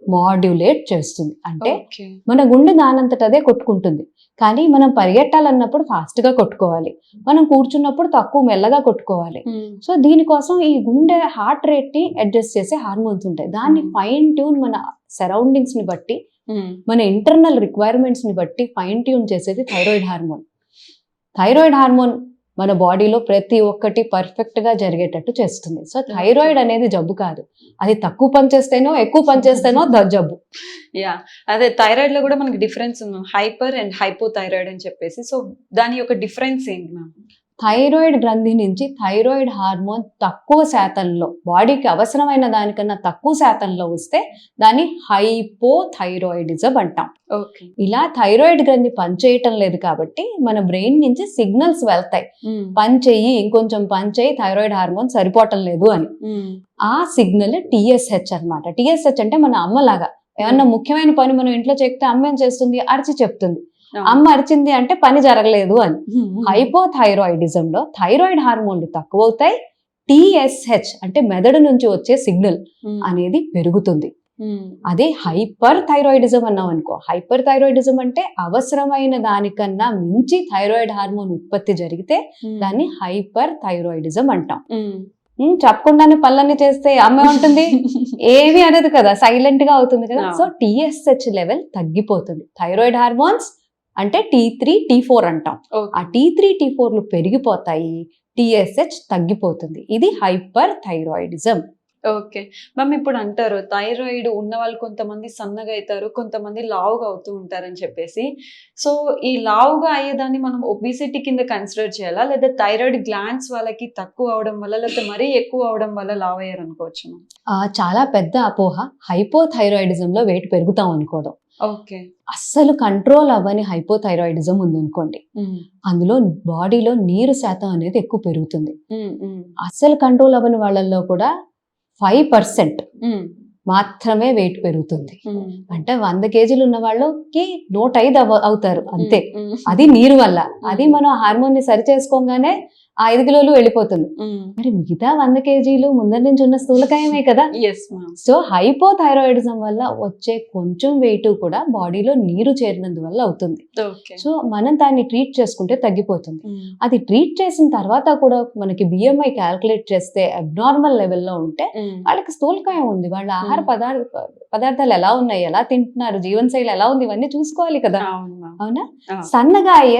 మాడ్యులేట్ చేస్తుంది. అంటే మన గుండె దానంతట అదే కొట్టుకుంటుంది. కానీ మనం పరిగెట్టాలన్నప్పుడు ఫాస్ట్గా కొట్టుకోవాలి, మనం కూర్చున్నప్పుడు తక్కువ మెల్లగా కొట్టుకోవాలి. సో దీనికోసం ఈ గుండె హార్ట్ రేట్ని అడ్జస్ట్ చేసే హార్మోన్స్ ఉంటాయి. దాన్ని ఫైన్ ట్యూన్ మన సరౌండింగ్స్ని బట్టి, మన ఇంటర్నల్ రిక్వైర్మెంట్స్ని బట్టి ఫైన్ ట్యూన్ చేసేది థైరాయిడ్ హార్మోన్. థైరాయిడ్ హార్మోన్ మన బాడీలో ప్రతి ఒక్కటి పర్ఫెక్ట్గా జరిగేటట్టు చేస్తుంది. సో థైరాయిడ్ అనేది జబ్బు కాదు, అది తక్కువ పనిచేస్తేనో ఎక్కువ పనిచేస్తేనో జబ్బు.
యా, అదే థైరాయిడ్ లో కూడా మనకి డిఫరెన్స్ ఉంది, హైపర్ అండ్ హైపోథైరాయిడ్ అని చెప్పేసి. సో దాని యొక్క డిఫరెన్స్ ఏంటి మ్యామ్?
థైరాయిడ్ గ్రంథి నుంచి థైరాయిడ్ హార్మోన్ తక్కువ శాతంలో, బాడీకి అవసరమైన దానికన్నా తక్కువ శాతంలో వస్తే దాన్ని హైపోథైరాయిడిజం అంటాం.
ఓకే.
ఇలా థైరాయిడ్ గ్రంథి పనిచేయటం లేదు కాబట్టి మన బ్రెయిన్ నుంచి సిగ్నల్స్ వెళ్తాయి, పని చెయ్యి, ఇంకొంచెం పని చేయి, థైరాయిడ్ హార్మోన్ సరిపోవటం లేదు అని. ఆ సిగ్నల్ TSH అన్నమాట. TSH అంటే మన అమ్మలాగా. ఏమన్నా ముఖ్యమైన పని మనం ఇంట్లో చెప్తే అమ్మ ఏం చేస్తుంది? అరిచి చెప్తుంది. అమ్మ అరిచింది అంటే పని జరగలేదు అని. హైపోథైరాయిడిజంలో థైరాయిడ్ హార్మోన్లు తక్కువ అవుతాయి, TSH అంటే మెదడు నుంచి వచ్చే సిగ్నల్ అనేది పెరుగుతుంది. అదే హైపర్ థైరాయిడిజం అన్నాం అనుకో. హైపర్ థైరాయిడిజం అంటే అవసరమైన దానికన్నా మించి థైరాయిడ్ హార్మోన్ ఉత్పత్తి జరిగితే దాన్ని హైపర్ థైరాయిడిజం అంటాం. చెప్పకుండానే పనులన్నీ చేస్తే అమ్మ ఉంటుంది, ఏమీ అనేది కదా, సైలెంట్ గా అవుతుంది కదా. సో TSH లెవెల్ తగ్గిపోతుంది. థైరాయిడ్ హార్మోన్స్ అంటే T3, T4 అంటాం. ఆ T3, T4లు పెరిగిపోతాయి, TSH తగ్గిపోతుంది. ఇది హైపర్ థైరాయిడిజం.
ఓకే మ్యామ్, ఇప్పుడు అంటారు థైరాయిడ్ ఉన్న వాళ్ళు కొంతమంది సన్నగా అవుతారు, కొంతమంది లావుగా అవుతూ ఉంటారని చెప్పేసి. సో ఈ లావుగా అయ్యేదాన్ని మనం ఒబిసిటీ కింద కన్సిడర్ చేయాలా, లేదా థైరాయిడ్ గ్లాండ్స్ వాళ్ళకి తక్కువ అవడం వల్ల, లేకపోతే మరీ ఎక్కువ అవడం వల్ల లావు అయ్యారు అనుకోవచ్చు?
చాలా పెద్ద అపోహ హైపోథైరాయిడిజంలో వెయిట్ పెరుగుతాం అనుకోవడం.
ఓకే.
అస్సలు కంట్రోల్ అవ్వని హైపోథైరాయిడిజం ఉందనుకోండి, అందులో బాడీలో నీరు శాతం అనేది ఎక్కువ పెరుగుతుంది. అస్సలు కంట్రోల్ అవ్వని వాళ్ళల్లో కూడా 5% మాత్రమే వెయిట్ పెరుగుతుంది. అంటే 100 కేజీలు ఉన్న వాళ్ళకి 105 అవుతారు అంతే. అది నీరు వల్ల. అది మనం హార్మోన్ ని సరి చేసుకోగానే 5 కిలోలు వెళ్ళిపోతుంది. మరి మిగతా 100 కేజీలు ముందర నుంచి ఉన్న స్థూలకాయమే కదా. సో హైపోథైరాయిడిజం వల్ల వచ్చే కొంచెం వెయిట్ కూడా బాడీలో నీరు చేరినందువల్ల అవుతుంది. సో మనం దాన్ని ట్రీట్ చేసుకుంటే తగ్గిపోతుంది. అది ట్రీట్ చేసిన తర్వాత కూడా మనకి BMI క్యాల్కులేట్ చేస్తే అబ్నార్మల్ లెవెల్లో ఉంటే వాళ్ళకి స్థూలకాయం ఉంది, వాళ్ళ ఆహార పదార్థాలు ఎలా ఉన్నాయి, ఎలా తింటున్నారు, జీవనశైలి ఎలా ఉంది, ఇవన్నీ చూసుకోవాలి కదా. అవునా? సన్నగా అయ్యే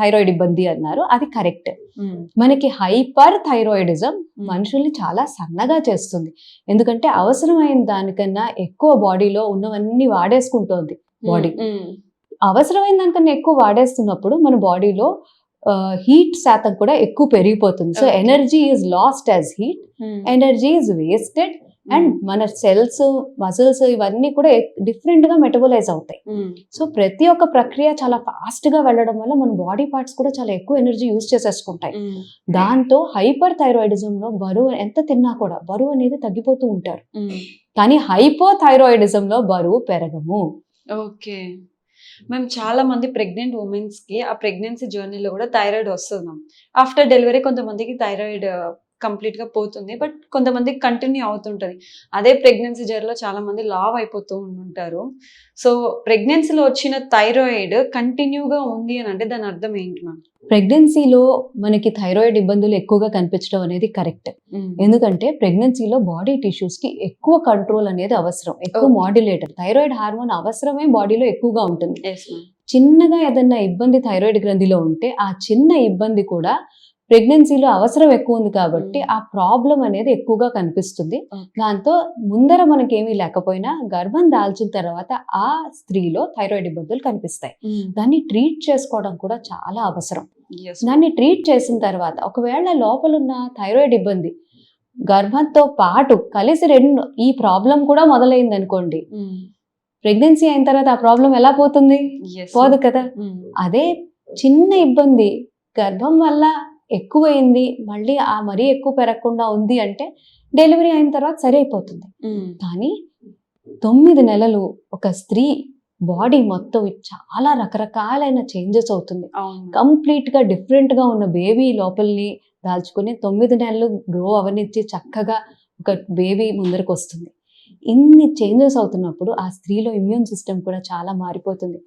థైరాయిడ్ ఇబ్బంది అన్నారు, అది కరెక్ట్. మనకి హైపర్ థైరాయిడిజం మనుషుల్ని చాలా సన్నగా చేస్తుంది. ఎందుకంటే అవసరమైన దానికన్నా ఎక్కువ బాడీలో ఉన్నవన్నీ వాడేసుకుంటోంది బాడీ. అవసరమైన దానికన్నా ఎక్కువ వాడేస్తున్నప్పుడు మన బాడీలో హీట్ శాతం కూడా ఎక్కువ పెరిగిపోతుంది. So energy is lost as heat, energy is wasted, and మన సెల్స్, మజిల్స్ ఇవన్నీ కూడా డిఫరెంట్ గా మెటబలైజ్ అవుతాయి. సో ప్రతి ఒక్క ప్రక్రియ చాలా ఫాస్ట్ గా వెళ్ళడం వల్ల మన బాడీ పార్ట్స్ కూడా చాలా ఎక్కువ ఎనర్జీ యూజ్ చేసేసుకుంటాయి. దాంతో హైపర్ థైరాయిడిజం లో బరువు ఎంత తిన్నా కూడా బరువు అనేది తగ్గిపోతూ ఉంటారు. కానీ హైపోథైరాయిడిజం లో బరువు పెరగము.
ఓకే. మేము చాలా మంది ప్రెగ్నెంట్ ఉమెన్స్ కి ఆ ప్రెగ్నెన్సీ జర్నీలో కూడా థైరాయిడ్ వస్తుంది మ్యామ్. ఆఫ్టర్ డెలివరీ కొంతమందికి థైరాయిడ్ కంప్లీట్ గా పోతుంది. బట్ కొంతమందికి కంటిన్యూ అవుతుంటది. అదే ప్రెగ్నెన్సీ జర్నీలో చాలా మంది లావ్ అయిపోతూ ఉంటారు. సో ప్రెగ్నెన్సీలో వచ్చిన థైరాయిడ్ కంటిన్యూగా ఉంది అని అంటే దాని అర్థం ఏంటి మ్యామ్?
ప్రెగ్నెన్సీలో మనకి థైరాయిడ్ ఇబ్బందులు ఎక్కువగా కనిపించడం అనేది కరెక్ట్. ఎందుకంటే ప్రెగ్నెన్సీలో బాడీ టిష్యూస్ కి ఎక్కువ కంట్రోల్ అనేది అవసరం, ఎక్కువ మాడ్యులేటర్. థైరాయిడ్ హార్మోన్ అవసరమే బాడీలో ఎక్కువగా ఉంటుంది. చిన్నగా ఏదన్నా ఇబ్బంది థైరాయిడ్ గ్రంథిలో ఉంటే ఆ చిన్న ఇబ్బంది కూడా ప్రెగ్నెన్సీలో అవసరం ఎక్కువ ఉంది కాబట్టి ఆ ప్రాబ్లం అనేది ఎక్కువగా కనిపిస్తుంది. దాంతో ముందర మనకేమీ లేకపోయినా గర్భం దాల్చిన తర్వాత ఆ స్త్రీలో థైరాయిడ్ ఇబ్బందులు కనిపిస్తాయి. దాన్ని ట్రీట్ చేసుకోవడం కూడా చాలా అవసరం. దాన్ని ట్రీట్ చేసిన తర్వాత ఒకవేళ లోపలున్న థైరాయిడ్ ఇబ్బంది గర్భంతో పాటు కలిసి ఈ ప్రాబ్లం కూడా మొదలైంది అనుకోండి, ప్రెగ్నెన్సీ అయిన తర్వాత ఆ ప్రాబ్లం ఎలా పోతుంది? పోదు కదా. అదే చిన్న ఇబ్బంది గర్భం వల్ల ఎక్కువైంది, మళ్ళీ ఆ మరీ ఎక్కువ పెరగకుండా ఉంది అంటే డెలివరీ అయిన తర్వాత సరి అయిపోతుంది. కానీ 9 నెలలు ఒక స్త్రీ బాడీ మొత్తం చాలా రకరకాలైన చేంజెస్ అవుతుంది. కంప్లీట్ గా డిఫరెంట్ గా ఉన్న బేబీ లోపలిని దాల్చుకుని 9 నెలలు గ్రో అవనిచ్చి చక్కగా ఒక బేబీ ముందరకు వస్తుంది. ఇన్ని చేంజెస్ అవుతున్నప్పుడు ఆ స్త్రీలో ఇమ్యూన్ సిస్టమ్ కూడా చాలా మారిపోతుంది.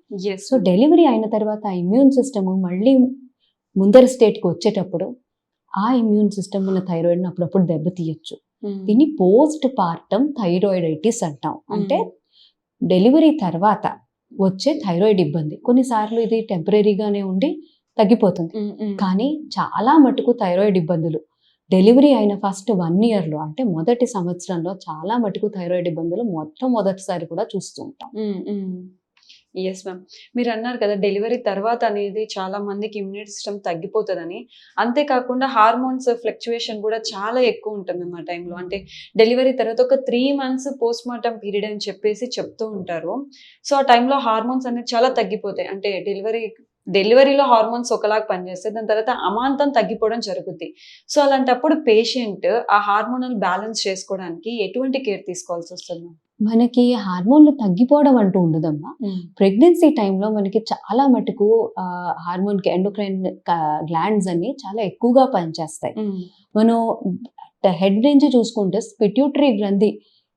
సో డెలివరీ అయిన తర్వాత ఆ ఇమ్యూన్ సిస్టమ్ మళ్ళీ ముందర స్టేట్కి వచ్చేటప్పుడు ఆ ఇమ్యూన్ సిస్టమ్ ఉన్న థైరాయిడ్ని అప్పుడప్పుడు దెబ్బతీయచ్చు. దీన్ని పోస్ట్ పార్టమ్ థైరాయిడైటిస్ అంటాం. అంటే డెలివరీ తర్వాత వచ్చే థైరాయిడ్ ఇబ్బంది. కొన్నిసార్లు ఇది టెంపరీగానే ఉండి తగ్గిపోతుంది. కానీ చాలా మటుకు థైరాయిడ్ ఇబ్బందులు డెలివరీ అయిన ఫస్ట్ 1 yearలో అంటే మొదటి సంవత్సరంలో చాలా మటుకు థైరాయిడ్ ఇబ్బందులు మొదటిసారి కూడా చూస్తూ ఉంటాం.
Yes ma'am. మీరు అన్నారు కదా డెలివరీ తర్వాత అనేది చాలా మందికి ఇమ్యూనిటీ సిస్టమ్ తగ్గిపోతుందని. అంతేకాకుండా హార్మోన్స్ ఫ్లక్చువేషన్ కూడా చాలా ఎక్కువ ఉంటుంది ఆ టైంలో. అంటే డెలివరీ తర్వాత ఒక 3 months పోస్ట్ మార్టం పీరియడ్ అని చెప్పేసి చెప్తూ ఉంటారు. సో ఆ టైంలో హార్మోన్స్ అనేది చాలా తగ్గిపోతాయి. అంటే డెలివరీలో హార్మోన్స్ ఒకలాగా పనిచేస్తాయి, దాని తర్వాత అమాంతం తగ్గిపోవడం జరుగుద్ది. సో అలాంటప్పుడు పేషెంట్ ఆ హార్మోనల్ బ్యాలెన్స్ చేసుకోవడానికి ఎటువంటి కేర్ తీసుకోవాల్సి వస్తుంది?
మనకి హార్మోన్లు తగ్గిపోవడం అంటూ ఉండదమ్మా. ప్రెగ్నెన్సీ టైంలో మనకి చాలా మటుకు హార్మోన్ కి ఎండోక్రైన్ గ్లాండ్స్ అన్ని చాలా ఎక్కువగా పనిచేస్తాయి. మనం హెడ్ నుంచి చూసుకుంటే పిట్యూటరీ గ్రంథి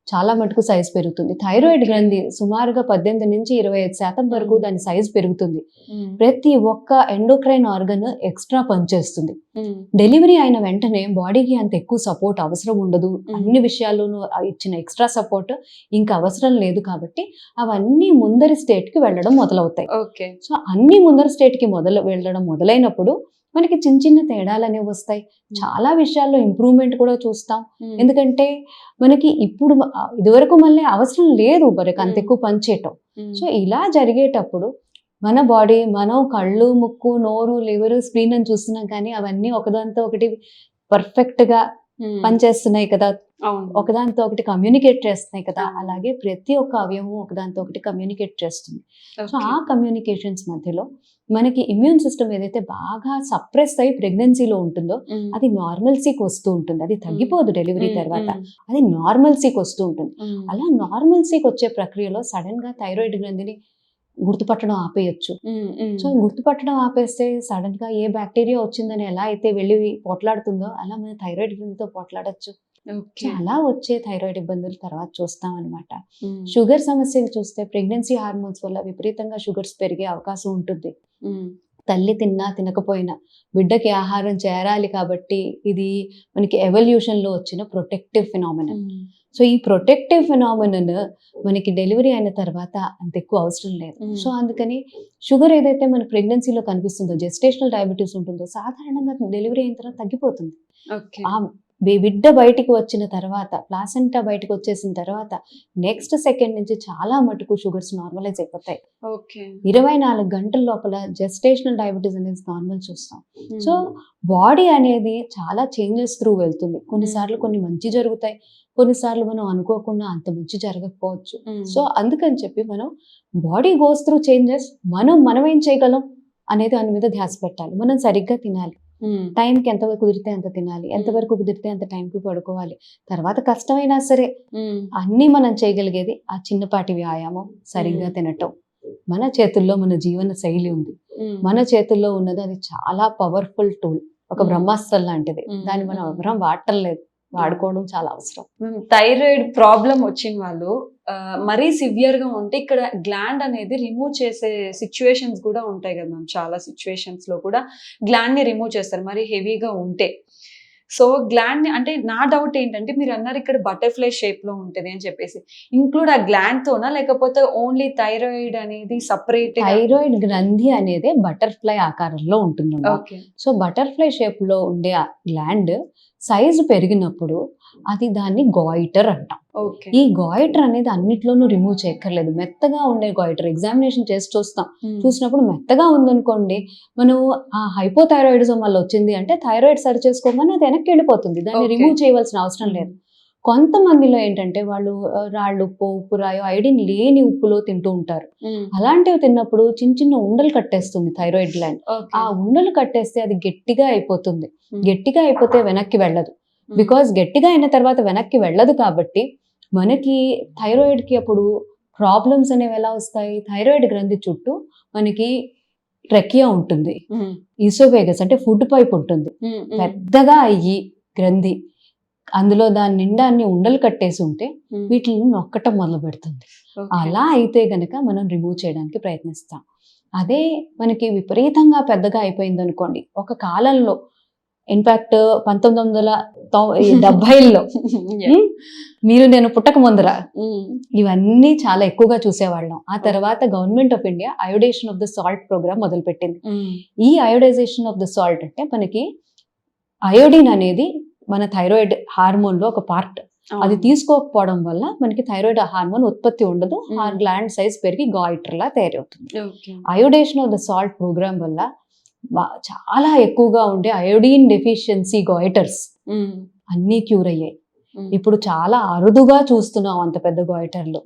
చాలా మటుకు సైజ్ పెరుగుతుంది. థైరాయిడ్ గ్రంథి సుమారుగా 18 నుంచి 25% వరకు దాని సైజ్ పెరుగుతుంది. ప్రతి ఒక్క ఎండోక్రైన్ ఆర్గన్ ఎక్స్ట్రా పనిచేస్తుంది. డెలివరీ అయిన వెంటనే బాడీకి అంత ఎక్కువ సపోర్ట్ అవసరం ఉండదు. అన్ని విషయాల్లోనూ ఇచ్చిన ఎక్స్ట్రా సపోర్ట్ ఇంకా అవసరం లేదు కాబట్టి అవన్నీ ముందరి స్టేట్ కి వెళ్ళడం మొదలవుతాయి. సో అన్ని ముందరి స్టేట్ కి వెళ్ళడం మొదలైనప్పుడు మనకి చిన్న చిన్న తేడాలు అనేవి వస్తాయి. చాలా విషయాల్లో ఇంప్రూవ్మెంట్ కూడా చూస్తాం. ఎందుకంటే మనకి ఇప్పుడు ఇదివరకు మళ్ళీ అవసరం లేదు మనకి అంత ఎక్కువ పనిచేయటం. సో ఇలా జరిగేటప్పుడు మన బాడీ, మనం కళ్ళు, ముక్కు, నోరు, లివర్, స్ప్లీన్ అని చూస్తున్నాం కానీ అవన్నీ ఒకదాంతో ఒకటి పర్ఫెక్ట్ గా పనిచేస్తున్నాయి కదా, ఒకదాంతో ఒకటి కమ్యూనికేట్ చేస్తున్నాయి కదా. అలాగే ప్రతి ఒక్క అవయవం ఒకదాంతో ఒకటి కమ్యూనికేట్ చేస్తుంది. సో ఆ కమ్యూనికేషన్స్ మధ్యలో మనకి ఇమ్యూన్ సిస్టమ్ ఏదైతే బాగా సప్రెస్ అయ్యి ప్రెగ్నెన్సీలో ఉంటుందో అది నార్మల్సీకి వస్తూ ఉంటుంది. అది తగ్గిపోదు డెలివరీ తర్వాత, అది నార్మల్సీకి వస్తూ ఉంటుంది. అలా నార్మల్సీకి వచ్చే ప్రక్రియలో సడన్ గా థైరాయిడ్ గ్రంథిని గుర్తుపట్టడం ఆపేయచ్చు. సో గుర్తుపట్టడం ఆపేస్తే సడన్ గా ఏ బ్యాక్టీరియా వచ్చిందని ఎలా అయితే వెళ్ళి పోట్లాడుతుందో అలా మన థైరాయిడ్ గ్రంథితో పోట్లాడచ్చు. అలా వచ్చే థైరాయిడ్ ఇబ్బందులు తర్వాత చూస్తాం అనమాట. షుగర్ సమస్యలు చూస్తే ప్రెగ్నెన్సీ హార్మోన్స్ వల్ల విపరీతంగా షుగర్స్ పెరిగే అవకాశం ఉంటుంది. తల్లి తిన్నా తినకపోయినా బిడ్డకి ఆహారం చేరాలి కాబట్టి ఇది మనకి ఎవల్యూషన్ లో వచ్చిన ప్రొటెక్టివ్ ఫినామినన్. సో ఈ ప్రొటెక్టివ్ ఫినామినన్ మనకి డెలివరీ అయిన తర్వాత అంత ఎక్కువ అవసరం లేదు. సో అందుకని షుగర్ ఏదైతే మన ప్రెగ్నెన్సీలో కనిపిస్తుందో, జెస్టేషనల్ డయాబెటీస్ ఉంటుందో సాధారణంగా డెలివరీ అయిన తర్వాత తగ్గిపోతుంది. బిడ్డ బయటికి వచ్చిన తర్వాత, ప్లాసెంటా బయటకు వచ్చేసిన తర్వాత నెక్స్ట్ సెకండ్ నుంచి చాలా మటుకు షుగర్స్ నార్మలైజ్ అయిపోతాయి. 24 గంటల లోపల జెస్టేషనల్ డయాబెటీస్ అనేది నార్మల్ చూస్తాం. సో బాడీ అనేది చాలా చేంజెస్ త్రూ వెళ్తుంది. కొన్నిసార్లు కొన్ని మంచి జరుగుతాయి, కొన్నిసార్లు మనం అనుకోకుండా అంత మంచి జరగకపోవచ్చు. సో అందుకని చెప్పి మనం బాడీ గోస్ త్రూ చేంజెస్, మనం ఏం చేయగలం అనేది దాని మీద ధ్యాస పెట్టాలి. మనం సరిగ్గా తినాలి, టైంకి ఎంతవరకు కుదిరితే అంత తినాలి, ఎంతవరకు కుదిరితే అంత టైంకి పడుకోవాలి. తర్వాత కష్టమైనా సరే అన్నీ మనం చేయగలిగేది ఆ చిన్నపాటి వ్యాయామం, సరిగ్గా తినటం. మన చేతుల్లో మన జీవన శైలి ఉంది, మన చేతుల్లో ఉన్నది. అది చాలా పవర్ఫుల్ టూల్. ఒక బ్రహ్మాస్త్రం లాంటిది. దాన్ని మనం
మ్మ్.
ఎవరం వాడటం లేదు, వాడుకోవడం చాలా అవసరం.
థైరాయిడ్ ప్రాబ్లం వచ్చిన వాళ్ళు మరీ సివియర్ గా ఉంటే ఇక్కడ గ్లాండ్ అనేది రిమూవ్ చేసే సిచ్యువేషన్స్ కూడా ఉంటాయి కదా మ్యామ్. చాలా సిచ్యువేషన్స్ లో కూడా గ్లాండ్ ని రిమూవ్ చేస్తారు మరి హెవీగా ఉంటే. సో గ్లాండ్ ని అంటే నా డౌట్ ఏంటంటే మీరు అన్నారు ఇక్కడ బటర్ఫ్లై షేప్ లో ఉంటది అని చెప్పేసి, ఇంక్లూడ్ ఆ గ్లాండ్ తోనా లేకపోతే ఓన్లీ థైరాయిడ్ అనేది సపరేట్?
థైరాయిడ్ గ్రంథి అనేది బటర్ఫ్లై ఆకారంలో ఉంటుందమ్మా.
ఓకే.
సో బటర్ఫ్లై షేప్ లో ఉండే ఆ గ్లాండ్ సైజు పెరిగినప్పుడు అది దాన్ని గాయిటర్ అంటాం.
ఓకే.
ఈ గాయిటర్ అనేది అన్నిట్లోనూ రిమూవ్ చేయక్కర్లేదు. మెత్తగా ఉండే గాయిటర్ ఎగ్జామినేషన్ చేసి చూసినప్పుడు మెత్తగా ఉందనుకోండి, మనం ఆ హైపోథైరాయిడిజం వల్ల వచ్చింది అంటే థైరాయిడ్ సరి చేసుకోగానే అది వెనక్కి వెళ్ళిపోతుంది, దాన్ని
Okay.
రిమూవ్ చేయవలసిన అవసరం లేదు. కొంతమందిలో ఏంటంటే వాళ్ళు రాళ్ళు ఉప్పు, ఉప్పు రాయో, ఐడిన్ లేని ఉప్పులో తింటూ ఉంటారు. అలాంటివి తిన్నప్పుడు చిన్న చిన్న ఉండలు కట్టేస్తుంది థైరాయిడ్ గ్లాండ్. ఆ ఉండలు కట్టేస్తే అది గట్టిగా అయిపోతుంది. గట్టిగా అయిపోతే వెనక్కి వెళ్ళదు. బికాస్ గట్టిగా అయిన తర్వాత వెనక్కి వెళ్ళదు కాబట్టి మనకి థైరాయిడ్ కి అప్పుడు ప్రాబ్లమ్స్ అనేవి ఎలా వస్తాయి? థైరాయిడ్ గ్రంథి చుట్టూ మనకి ట్రెకియా ఉంటుంది, ఈసోఫేగస్ అంటే ఫుడ్ పైప్ ఉంటుంది, పెద్దగా అయ్యి గ్రంథి అందులో దాని నిండా అన్ని ఉండలు కట్టేసి ఉంటే వీటిని నొక్కటం మొదలు పెడుతుంది. అలా అయితే గనక మనం రిమూవ్ చేయడానికి ప్రయత్నిస్తాం. అదే మనకి విపరీతంగా పెద్దగా అయిపోయింది అనుకోండి, ఒక కాలంలో ఇన్ఫాక్ట్ 1970లో మీరు నేను పుట్టక ముందర ఇవన్నీ చాలా ఎక్కువగా చూసేవాళ్ళం. ఆ తర్వాత government of India iodisation of the salt programme మొదలుపెట్టింది. ఈ అయోడైజేషన్ ఆఫ్ ద సాల్ట్ అంటే మనకి అయోడిన్ అనేది మన థైరాయిడ్ హార్మోన్ లో ఒక పార్ట్. అది తీసుకోకపోవడం వల్ల మనకి థైరాయిడ్ హార్మోన్ ఉత్పత్తి ఉండదు, ఆ గ్లాండ్ సైజ్ పెరిగి గాయిటర్ లా తయారవుతుంది. అయోడేషన్ ఆఫ్ ద సాల్ట్ ప్రోగ్రామ్ వల్ల చాలా ఎక్కువగా ఉండే అయోడిన్ డెఫిషియన్సీ గాయిటర్స్ అన్నీ క్యూర్ అయ్యాయి. ఇప్పుడు చాలా అరుదుగా చూస్తున్నాం అంత పెద్ద గాయిటర్లు.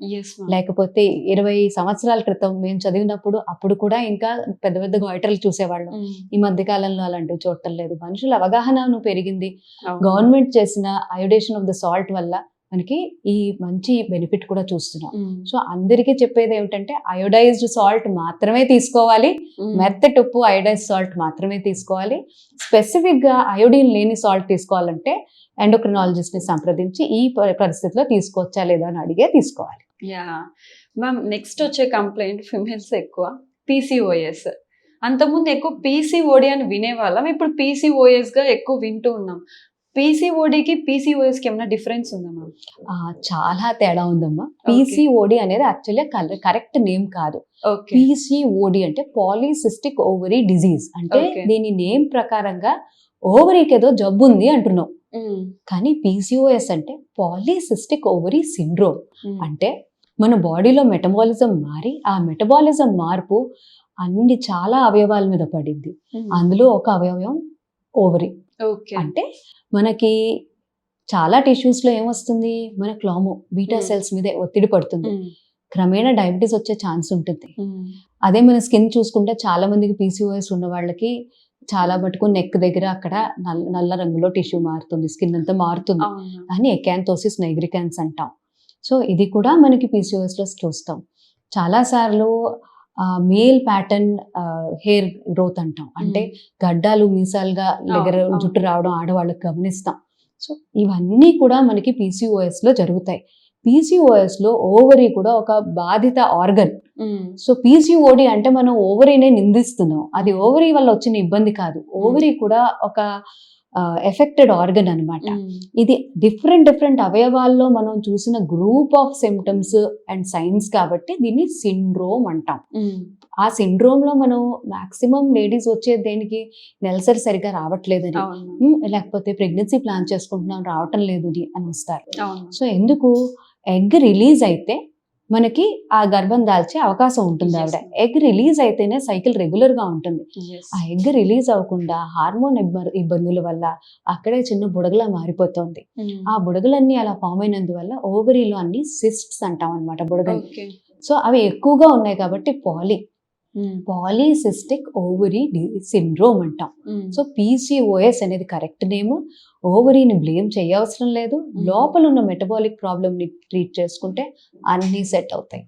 లేకపోతే 20 సంవత్సరాల క్రితం మేము చదివినప్పుడు అప్పుడు కూడా ఇంకా పెద్ద పెద్ద గాయిటర్లు చూసేవాళ్ళం. ఈ మధ్య కాలంలో అలాంటివి చూడటం లేదు. మనుషుల అవగాహన పెరిగింది. గవర్నమెంట్ చేసిన అయోడేషన్ ఆఫ్ ద సాల్ట్ వల్ల మనకి ఈ మంచి బెనిఫిట్ కూడా చూస్తున్నాం. సో అందరికీ చెప్పేది ఏమిటంటే అయోడైజ్డ్ సాల్ట్ మాత్రమే తీసుకోవాలి, మెత్తటి ఉప్పు అయోడైజ్డ్ సాల్ట్ మాత్రమే తీసుకోవాలి. స్పెసిఫిక్ గా అయోడిన్ లేని సాల్ట్ తీసుకోవాలంటే ఎండోక్రినాలజిస్ట్ ని సంప్రదించి ఈ పరిస్థితిలో తీసుకోవచ్చా లేదా అని అడిగే తీసుకోవాలి.
యా మ్యామ్, నెక్స్ట్ వచ్చే కంప్లైంట్ ఫిమేల్స్ ఎక్కువ పీసీఓఎస్. అంతకుముందు ఎక్కువ పీసీఓడి అని వినేవాళ్ళం, ఇప్పుడు పీసీఓఎస్ గా ఎక్కువ వింటూ ఉన్నాం. పీసీఓడికి పీసీఓఎస్ కి ఏమైనా డిఫరెన్స్ ఉందా మ్యామ్?
చాలా తేడా ఉందమ్మా. పీసీఓడి అనేది యాక్చువల్లీ కరెక్ట్ నేమ్ కాదు. పీసీఓడి అంటే పాలీసిస్టిక్ ఓవరీ డిజీజ్. అంటే దీని నేమ్ ప్రకారంగా ఓవరీకి ఏదో జబ్బు ఉంది అంటున్నాం, కానీ పీసీఓఎస్ అంటే పాలీసిస్టిక్ ఓవరీ సిండ్రోమ్. అంటే మన బాడీలో మెటబాలిజం మారి ఆ మెటబాలిజం మార్పు అన్ని చాలా అవయవాల మీద పడింది. అందులో ఒక అవయవం ఓవరీ. అంటే మనకి చాలా టిష్యూస్ లో ఏమొస్తుంది, మన క్లామో బీటా సెల్స్ మీద ఒత్తిడి పడుతుంది, క్రమేణా డయాబెటీస్ వచ్చే ఛాన్స్ ఉంటుంది. అదే మన స్కిన్ చూసుకుంటే చాలా మందికి పీసీఓఎస్ ఉన్న వాళ్ళకి చాలా మటుకు నెక్ దగ్గర అక్కడ నల్ల రంగులో టిష్యూ మారుతుంది, స్కిన్ అంతా మారుతుంది. అని ఎకాంతోసిస్ నైగ్రికాన్స్ అంటాం. సో ఇది కూడా మనకి పీసీఓఎస్ లో చూస్తాం. చాలా సార్లు మేల్ ప్యాటర్న్ హెయిర్ గ్రోత్ అంటాం, అంటే గడ్డాలు మీసాలుగా దగ్గర జుట్టు రావడం ఆడవాళ్ళకి గమనిస్తాం. సో ఇవన్నీ కూడా మనకి పీసీఓఎస్ లో జరుగుతాయి. పీసీఓఎస్ లో ఓవరీ కూడా ఒక బాధిత ఆర్గన్. సో పీసీఓడి అంటే మనం ఓవరీనే నిందిస్తున్నాం, అది ఓవరీ వల్ల వచ్చిన ఇబ్బంది కాదు. ఓవరీ కూడా ఒక ఎఫెక్టెడ్ ఆర్గన్ అన్నమాట. ఇది డిఫరెంట్ అవయవాల్లో మనం చూసిన group of symptoms and science కాబట్టి దీన్ని సిండ్రోమ్ అంటాం. ఆ సిండ్రోమ్ లో మనం మాక్సిమం లేడీస్ వచ్చేది దేనికి, నెలసరి సరిగా రావట్లేదని, లేకపోతే ప్రెగ్నెన్సీ ప్లాన్ చేసుకుంటున్నాం రావటం లేదు అని వస్తారు. సో ఎందుకు, ఎగ్ రిలీజ్ అయితే మనకి ఆ గర్భం దాల్చే అవకాశం ఉంటుంది. ఆవిడ ఎగ్ రిలీజ్ అయితేనే సైకిల్ రెగ్యులర్ గా ఉంటుంది. ఆ ఎగ్ రిలీజ్ అవ్వకుండా హార్మోన్ ఇబ్బందుల వల్ల అక్కడే చిన్న బుడగలా మారిపోతుంది. ఆ బుడగలన్నీ అలా ఫామ్ అయినందువల్ల ఓవరీలో అన్ని సిస్ట్స్ అంటాం అనమాట, బుడగలు. సో అవి ఎక్కువగా ఉన్నాయి కాబట్టి పాలీసిస్టిక్ ఓవరీ సిండ్రోమ్ అంటాం. సో పీసీఓఎస్ అనేది కరెక్ట్ నేమ్. ఓవరీని బ్లేమ్ చేయవసరం లేదు. లోపల ఉన్న మెటబాలిక్ ప్రాబ్లమ్ని ట్రీట్ చేసుకుంటే అన్నీ సెట్ అవుతాయి.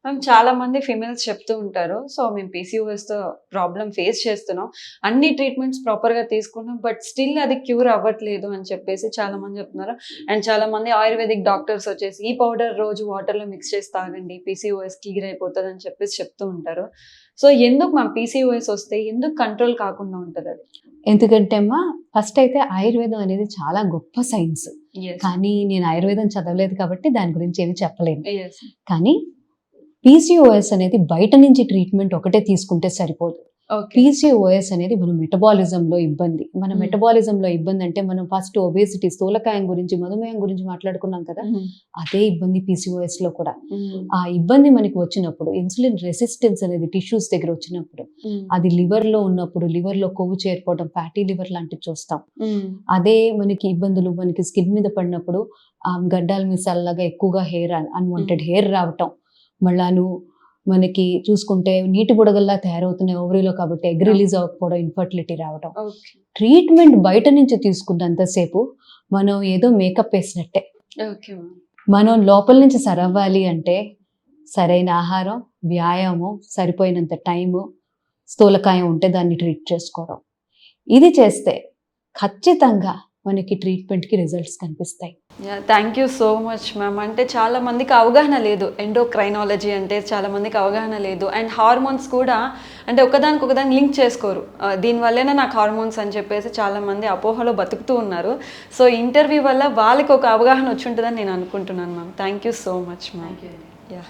మ్యామ్ చాలా మంది ఫీమేల్స్ చెప్తూ ఉంటారు, సో మేము పీసీఓఎస్తో ప్రాబ్లం ఫేస్ చేస్తున్నాం, అన్ని ట్రీట్మెంట్స్ ప్రాపర్గా తీసుకున్నాం, బట్ స్టిల్ అది క్యూర్ అవ్వట్లేదు అని చెప్పేసి చాలా మంది చెప్తున్నారు. అండ్ చాలా మంది ఆయుర్వేదిక్ డాక్టర్స్ వచ్చేసి ఈ పౌడర్ రోజు వాటర్లో మిక్స్ చేసి తాగండి, పీసీఓఎస్ క్లియర్ అయిపోతుంది అని చెప్పేసి చెప్తూ ఉంటారు. సో ఎందుకు మా పీసీఓఎస్ వస్తే ఎందుకు కంట్రోల్ కాకుండా ఉంటుంది అది?
ఎందుకంటే అమ్మా, ఫస్ట్ అయితే ఆయుర్వేదం అనేది చాలా గొప్ప సైన్స్. కానీ నేను ఆయుర్వేదం చదవలేదు కాబట్టి దాని గురించి ఏమి చెప్పలేను. కానీ పీసీఓఎస్ అనేది బయట నుంచి ట్రీట్మెంట్ ఒకటే తీసుకుంటే సరిపోదు. పీసీఓఎస్ అనేది మన మెటబాలిజంలో ఇబ్బంది. మన మెటబాలిజంలో ఇబ్బంది అంటే మనం ఫస్ట్ ఒబేసిటీ, స్థూలకాయం గురించి, మధుమేహం గురించి మాట్లాడుకున్నాం కదా, అదే ఇబ్బంది పీసీఓఎస్ లో కూడా. ఆ ఇబ్బంది మనకి వచ్చినప్పుడు, ఇన్సులిన్ రెసిస్టెన్స్ అనేది టిష్యూస్ దగ్గర వచ్చినప్పుడు, అది లివర్ లో ఉన్నప్పుడు లివర్ లో కొవ్వు చేరిపోవడం, ఫ్యాటీ లివర్ లాంటివి చూస్తాం. అదే మనకి ఇబ్బందులు మనకి స్కిన్ మీద పడినప్పుడు గడ్డాల మిసాల్లాగా ఎక్కువగా హెయిర్, అన్వాంటెడ్ హెయిర్ రావటం, మళ్ళాను మనకి చూసుకుంటే నీటి బుడగల్లా తయారవుతున్నాయి ఓవరీలో కాబట్టి ఎగ్ రిలీజ్ అవ్వకపోవడం, ఇన్ఫర్టిలిటీ రావడం. ట్రీట్మెంట్ బయట నుంచి తీసుకున్నంతసేపు మనం ఏదో మేకప్ వేసినట్టే. మనం లోపల నుంచి సరవ్వాలి అంటే సరైన ఆహారం, వ్యాయామం, సరిపోయినంత టైము, స్థూలకాయం ఉంటే దాన్ని ట్రీట్ చేసుకోవడం, ఇది చేస్తే ఖచ్చితంగా మనకి ట్రీట్మెంట్కి రిజల్ట్స్ కనిపిస్తాయి.
Thank you so much ma'am. అంటే చాలా మందికి అవగాహన లేదు, ఎండోక్రైనాలజీ అంటే చాలా మందికి అవగాహన లేదు. అండ్ హార్మోన్స్ కూడా అంటే ఒకదానికి లింక్ చేసుకోరు, దీనివల్లనే నాకు హార్మోన్స్ అని చెప్పేసి చాలా మంది అపోహలో బతుకుతూ ఉన్నారు. సో ఇంటర్వ్యూ వల్ల వాళ్ళకి ఒక అవగాహన వచ్చి ఉంటుందని నేను అనుకుంటున్నాను ma'am. Thank you so much ma'am. Yeah.